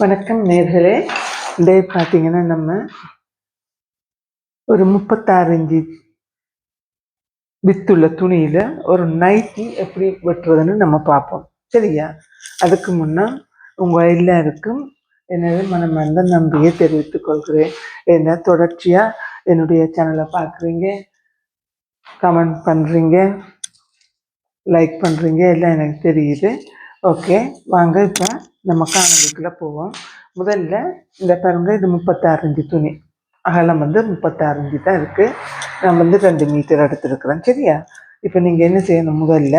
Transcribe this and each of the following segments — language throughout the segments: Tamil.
வணக்கம் நேர்களே. இன்றைய பார்த்தீங்கன்னா நம்ம ஒரு 36 இன்ச்சு வித்துள்ள துணியில் ஒரு நைட்டி எப்படி வெட்டுறதுன்னு நம்ம பார்ப்போம். சரியா? அதுக்கு முன்னே உங்கள் எல்லாருக்கும் எனது மனமார்ந்த நம்பிக்கையை தெரிவித்துக் கொள்கிறேன். என்ன தொடர்ச்சியாக என்னுடைய சேனலை பார்க்குறீங்க, கமெண்ட் பண்ணுறீங்க, லைக் பண்ணுறீங்க, எல்லாம் எனக்கு தெரியுது. ஓகே, வாங்க இப்போ நம்ம காணொலிக்குள்ளே போவோம். முதல்ல இந்த பாருங்க, இது 36 இன்ச்சு துணி, அகலம் 36 இன்ச்சு தான் இருக்குது. நான் 2 மீட்டர் எடுத்துருக்குறேன். சரியா? இப்போ நீங்கள் என்ன செய்யணும், முதல்ல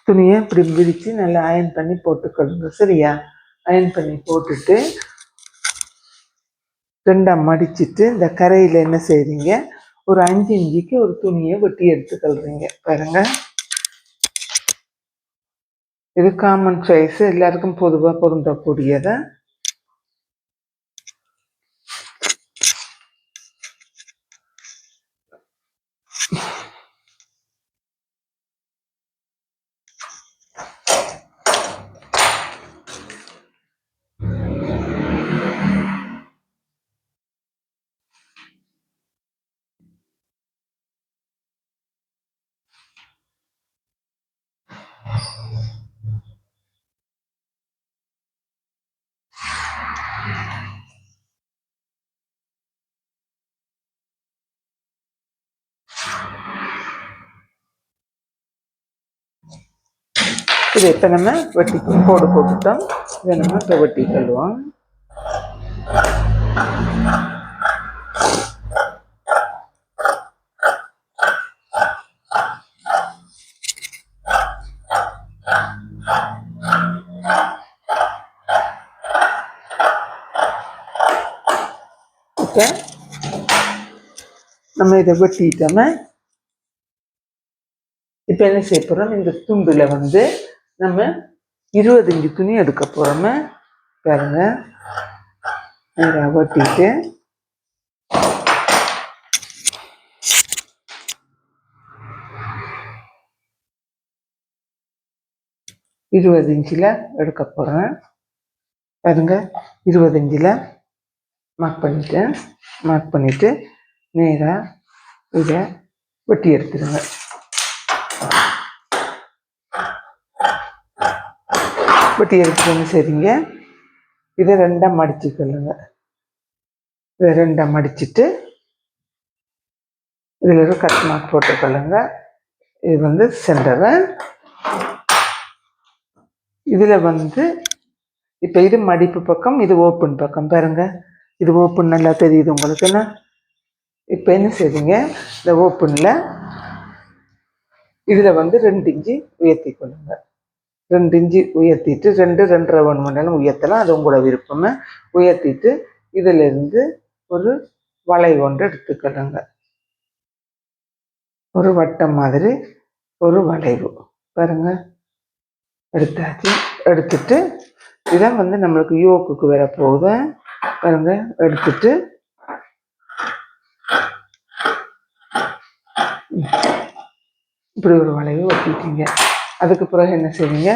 துணியை இப்படி விரித்து நல்லா அயன் பண்ணி போட்டுக்கொள்ளுங்க. சரியா? அயன் பண்ணி போட்டுட்டு 2 மடிச்சுட்டு இந்த கரையில் என்ன செய்கிறீங்க, ஒரு 5 இன்ச்சுக்கு ஒரு துணியை வெட்டி எடுத்துக்கொள்றீங்க. பாருங்க, இது காமன் சைஸ், எல்லாருக்கும் பொதுவாக பொருந்தக்கூடியதை. இது இப்போ நம்ம வெட்டி போட்டுட்டோம். இதை நம்ம இப்போ வெட்டி கொள்வோம். இப்போ நம்ம இதை வெட்டிட்டோமே. இப்போ என்ன செய்ய போகிறோம், இந்த துண்டில் நம்ம 20 இன்ச்சு துணி எடுக்க போகிறோமே. பாருங்க, இதை வெட்டிட்டு 20 இன்ச்சில் எடுக்க போகிறேன். பாருங்க, 20 இன்ச்சில் மார்க் பண்ணிவிட்டு நேராக இதை வெட்டி எடுத்துருங்க. வெட்டி எடுத்துட்டு சரிங்க, இதை 2 மடிச்சுக்கொள்ளுங்க. இதை 2 மடிச்சுட்டு இதில் ஒரு கட் மார்க் போட்டுக்கொள்ளுங்க. இது சென்டரு. இதில் இப்போ இது மடிப்பு பக்கம், இது ஓப்பன் பக்கம். பாருங்க, இது ஓப்பன் நல்லா தெரியுது உங்களுக்கு என்ன. இப்போ என்ன செய்வீங்க, இந்த ஓப்பனில் இதில் 2 இன்ச்சு உயர்த்தி கொள்ளுங்க. 2 இன்ச்சு உயர்த்திட்டு 2-2.5 மணி உயர்த்தலாம், அது உங்களோட விருப்பமே. உயர்த்திட்டு இதிலிருந்து ஒரு வளை ஒன்று எடுத்துக்கொள்ளுங்க. ஒரு வட்டம் மாதிரி ஒரு வளைவு. பாருங்க, எடுத்தாச்சு. எடுத்துட்டு இதை நம்மளுக்கு யோக்குக்கு வர போகுது. பாருங்க, எடுத்துட்டு இப்படி ஒரு வளைவு ஒட்டிட்டீங்க. அதுக்கு பிறகு என்ன செய்வீங்க,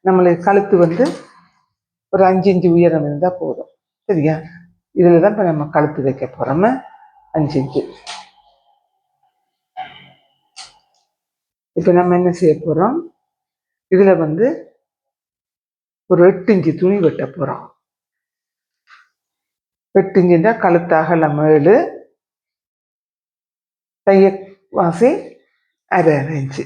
நம்மளுக்கு கழுத்து ஒரு 5 இன்ச்சு உயரம் இருந்தால் போதும். சரியா? இதில் தான் இப்போ நம்ம கழுத்து வைக்க போகிறோம். 5 இன்ச்சு. இப்போ நம்ம என்ன செய்ய போகிறோம், இதில் ஒரு 8 இன்ச்சு துணி வெட்ட போகிறோம். 8 இன்ச்சுன்னா கழுத்தாக 7, தைய வாசி 1/2 இன்ச்சு.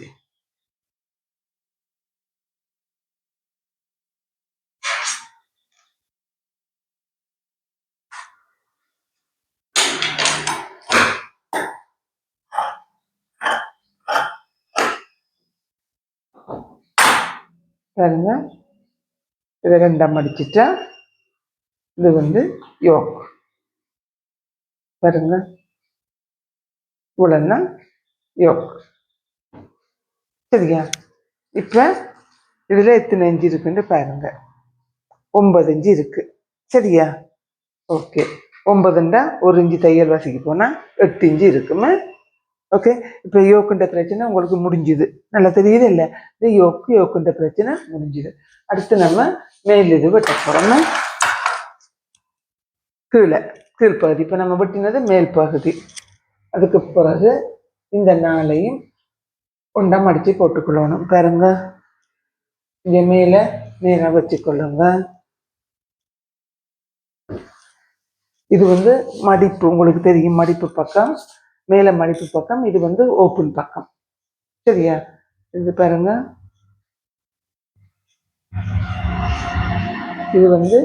பாருங்க, இதை 2 மடிச்சுட்டா இது யோக். பாருங்க, இவ்வளோன்னா யோக். சரியா? இப்போ இதில் எத்தனை இன்ச்சு இருக்குன்னு பாருங்க. 9 இன்ச்சு இருக்கு. சரியா? ஓகே, 9ண்டா 1 இன்ச்சு தையல் வாசிக்கு போனால் 8 இன்ச்சு இருக்குமே. ஓகே, இப்போ யோக்குன்ற பிரச்சனை உங்களுக்கு முடிஞ்சுது. நல்லா தெரியுது இல்லை? இது யோக்குன்ற பிரச்சனை முடிஞ்சுது. அடுத்து நம்ம மேல் இது வெட்ட போகிறோம். கீழ்ப்பகுதி இப்போ நம்ம வெட்டினது மேல் பகுதி. அதுக்கு பிறகு இந்த நாளையும் ஒன்றா மடித்து போட்டுக்கொள்ளணும். பாருங்க, இங்கே மேலே நேராக வச்சுக்கொள்ளுங்க. இது வந்து மடிப்பு, உங்களுக்கு தெரியும், மடிப்பு பக்கம், மேலே மடிப்பு பக்கம், இது வந்து ஓப்பன் பக்கம். சரியா? இது பாருங்க, இது வந்து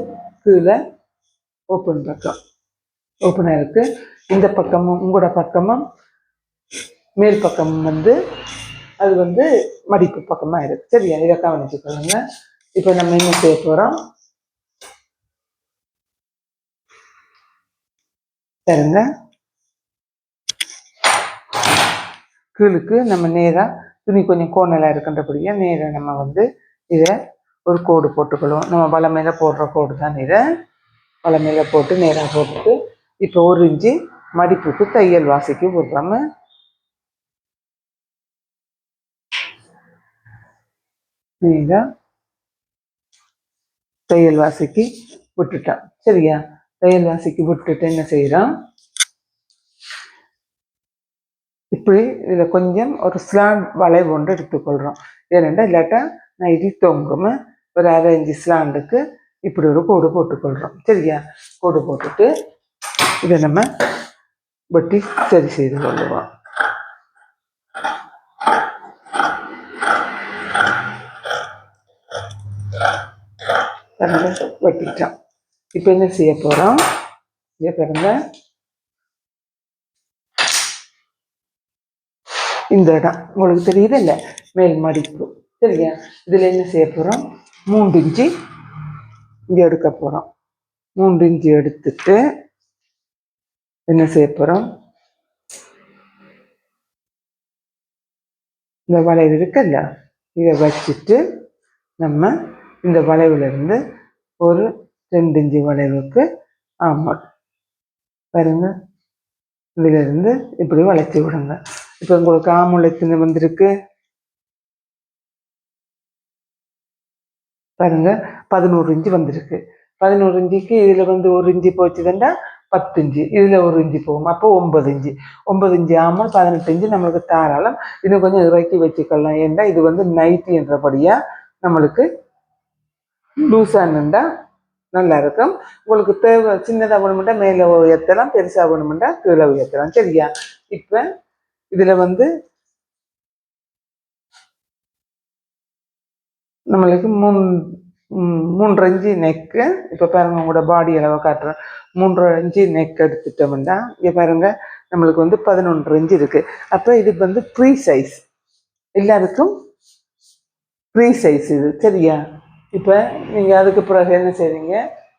கீழே ஓப்பன் பக்கம், ஓப்பனாக இருக்கு. இந்த பக்கமும் உங்களோட பக்கமும் மேல் பக்கமும் வந்து அது வந்து மடிப்பு பக்கமாக இருக்கு. சரியா? இதை கவனிச்சுக்கொள்ளுங்க. இப்போ நம்ம என்ன செய்ய போகிறோம் பாருங்க, கீழுக்கு நம்ம நேராக துணி கொஞ்சம் கோணலாக இருக்கின்றபடியாக நேராக நம்ம வந்து இதை ஒரு கோடு போட்டுக்கொள்வோம். நம்ம வலை மேலே போடுற கோடு தான் இதை வலை மேலே போட்டு நேராக போட்டுட்டு இப்போ 1 இன்ச்சு மடிப்புக்கு தையல் வாசிக்கு விடுறோம். நேராக தையல் வாசிக்கு விட்டுட்டோம். சரியா? தையல் வாசிக்கு விட்டுட்டு என்ன செய்கிறோம், இப்படி இதில் கொஞ்சம் ஒரு ஸ்லாண்ட் வளைவு ஒன்று எடுத்துக்கொள்கிறோம். ஏனென்றால் இல்லாட்டா நைட்டி தொங்கும். ஒரு 1/2 இன்ச்சு ஸ்லாண்டுக்கு இப்படி ஒரு கோடு போட்டுக்கொள்கிறோம். சரியா? கோடு போட்டுட்டு இதை நம்ம வெட்டி சரி செய்து கொள்ளுவோம். வெட்டிட்டோம். இப்போ என்ன செய்ய போகிறோம், இதை பாருங்க, இந்த இடம் உங்களுக்கு தெரியுது இல்லை, மேல் மடிப்பு. சரியா? இதில் என்ன செய்ய போகிறோம், 3 இன்ச்சு இங்கே எடுக்க போகிறோம். 3 இன்ச்சு எடுத்துட்டு என்ன செய்ய போகிறோம், இந்த வளைவு இருக்குல்ல, இதை வச்சுட்டு நம்ம இந்த வளைவுலேருந்து ஒரு 2 இன்ச்சு வளைவுக்கு ஆமாம் பாருங்க, இதிலிருந்து இப்படி வளைச்சி விடுங்க. இப்போ உங்களுக்கு ஆமுள் எத்தனை வந்திருக்கு பாருங்க, 11 இன்ச்சு வந்திருக்கு. 11 இன்ச்சுக்கு இதில் வந்து 1 இன்ச்சு போச்சுதுண்டா 10 இன்ச்சு, இதில் 1 இன்ச்சு போகும், அப்போ 9 இன்ச்சு. 9 இன்ச்சு ஆமாம் 18 இன்ச்சு நம்மளுக்கு தாராளம். இன்னும் கொஞ்சம் இறக்கி வச்சுக்கலாம். ஏன்னா இது வந்து நைட்டி என்றபடியாக நம்மளுக்கு லூஸானுண்டா நல்லா இருக்கும். உங்களுக்கு தேவை சின்னதாக வேணுமெண்டா மேலே உயர்த்தலாம், பெருசாக வேணுமெண்டா கீழே உயர்த்தலாம். சரியா? இப்போ இதில் வந்து நம்மளுக்கு 3 இன்ச்சு நெக்கு. இப்போ பாருங்க, உங்களோட பாடி அளவை காட்டுறேன். 3 இன்ச்சு நெக் எடுத்துட்டோம்னா இங்கே பாருங்க, நம்மளுக்கு வந்து 11 இன்ச்சு இருக்கு. அப்போ இது வந்து ப்ரீ சைஸ், எல்லாருக்கும் ப்ரீ சைஸ் இது. சரியா? இப்போ நீங்கள் அதுக்கு பிறகு என்ன செய்வீங்க,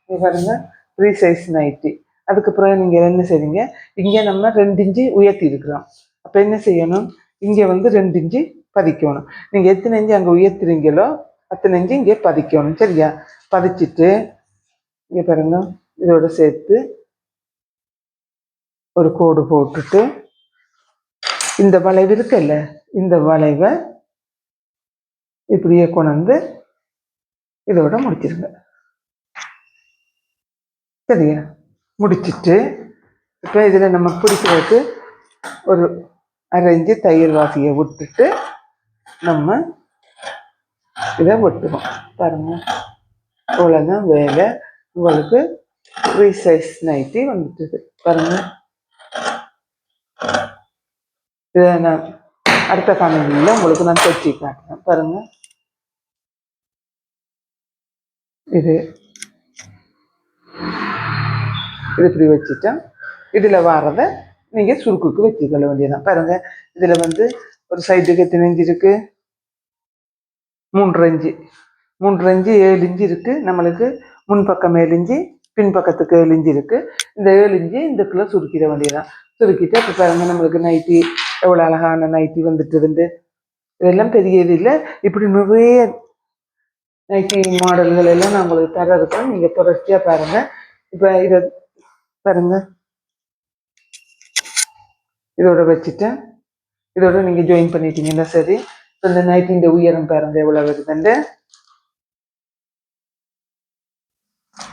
இங்கே பாருங்க, ப்ரீ சைஸ் நைட்டி. அதுக்கு பிறகு நீங்கள் என்ன செய்வீங்க, இங்கே நம்ம 2 இன்ச்சு உயர்த்தி இருக்கிறோம். அப்போ என்ன செய்யணும், இங்கே வந்து 2 இன்ச்சு பதிக்கணும். நீங்கள் எத்தனை இன்ச்சு அங்கே உயர்த்துறீங்களோ அத்தனை இன்ச்சு இங்கே பதிக்கணும். சரியா? பதிச்சுட்டு இங்கே பாருங்க, இதோட சேர்த்து ஒரு கோடு போட்டுட்டு இந்த வளைவு இருக்குல்ல, இந்த வளைவை இப்படியே கொண்டு இதோட முடிச்சிருங்க. சரியா? முடிச்சுட்டு இப்போ இதில் நம்ம பிடிக்கிறதுக்கு ஒரு 1/2 இன்ச்சு தையல் வாசியை விட்டுட்டு நம்ம இதை வெட்டுவோம். பாருங்க, அவ்வளோதான் வேலை. உங்களுக்கு ஃப்ரீ சைஸ் நைட்டி வந்துட்டுது. பாருங்க, இதை நான் அடுத்த காணொலியில் உங்களுக்கு நான் தைச்சி காட்டுறேன். பாருங்க, இது இப்படி வச்சுட்டேன். இதில் வாரதை நீங்கள் சுருக்குக்கு வச்சுக்கொள்ள வேண்டியதான். பாருங்க, இதில் வந்து ஒரு சைடுக்கு எத்தனை இன்ச்சு இருக்கு, 3 இன்ச்சு, 3 இன்ச்சு 7 இன்ச்சு இருக்கு. நம்மளுக்கு முன்பக்கம் 7 இன்ச்சு, பின்பக்கத்துக்கு 7 இன்ச்சு இருக்கு. இந்த 7 இன்ச்சு இதுக்குள்ள சுருக்கிட வேண்டியதான். சுருக்கிட்டு இப்போ பாருங்க, நம்மளுக்கு நைட்டி எவ்வளோ அழகான நைட்டி வந்துட்டுதுண்டு. இதெல்லாம் பெரிய இது இல்லை. இப்படி நிறைய நைட்டி மாடல்கள் எல்லாம் நான் உங்களுக்கு தர இருக்கேன். நீங்கள் தொடர்ச்சியாக பாருங்க. இப்போ இதை பாருங்க, இதோட வச்சுட்டேன். இதோட நீங்கள் ஜாயின் பண்ணிட்டீங்கன்னா சரி. இந்த நைட்டின் உயரம் பாருங்க எவ்வளோ வருதுண்டு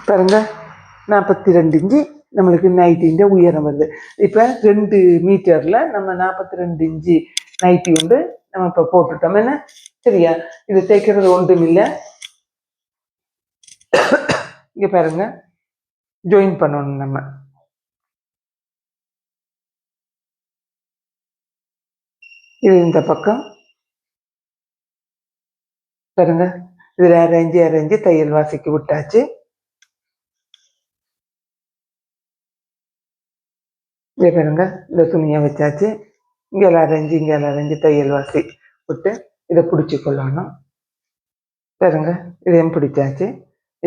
பாருங்க. 42 இன்ச்சு நம்மளுக்கு நைட்டின் உயரம் வருது. இப்போ 2 மீட்டரில் நம்ம 42 இன்ச்சு நைட்டி வந்து நம்ம இப்போ போட்டுட்டோம். என்ன சரியா? இது தைக்கிறது ஒன்றும் இல்லை. இங்கே பாருங்க, ஜாயின் பண்ணணும் நம்ம. இது இந்த பக்கம் பாருங்க, இதில் அரைஞ்சு தையல் வாசிக்கு விட்டாச்சு. இங்கே பாருங்க, இந்த துணியை வச்சாச்சு. இங்கே அரைஞ்சு தையல் வாசி விட்டு இதை பிடிச்சி கொள்ளணும். பாருங்க, இதையும் பிடிச்சாச்சு.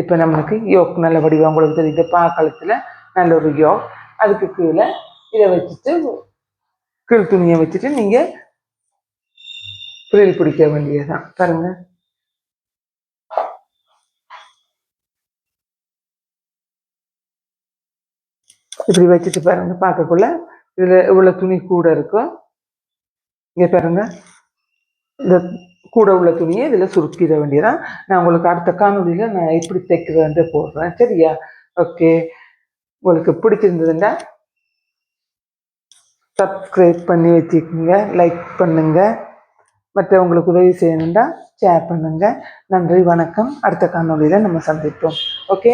இப்போ நம்மளுக்கு யோக் நல்ல வடிவம் உங்களுக்கு தெரியுது. பாக்களத்தில் நல்ல ஒரு யோக். அதுக்கு கீழே இதை வச்சுட்டு கீழ் துணியை வச்சுட்டு நீங்கள் ஃப்ரில் பிடிக்க வேண்டியதுதான். பாருங்க, இப்படி வச்சுட்டு பாருங்க, பார்க்கக்குள்ள இதில் இவ்வளோ துணி கூட இருக்கும். இங்கே பாருங்க, இந்த கூட உள்ள துணியை இதில் சுருக்கிட வேண்டியதான். நான் உங்களுக்கு அடுத்த காணொலியில் நான் எப்படி தைக்கிறேன்ட்டு போடுறேன். சரியா? ஓகே. உங்களுக்கு பிடிச்சிருந்ததுன்னா சப்ஸ்கிரைப் பண்ணி வச்சுக்கோங்க, லைக் பண்ணுங்க, மற்றவங்களுக்கு உதவி செய்யணும்னா ஷேர் பண்ணுங்க. நன்றி, வணக்கம். அடுத்த காணொலியில் நம்ம சந்திப்போம். ஓகே.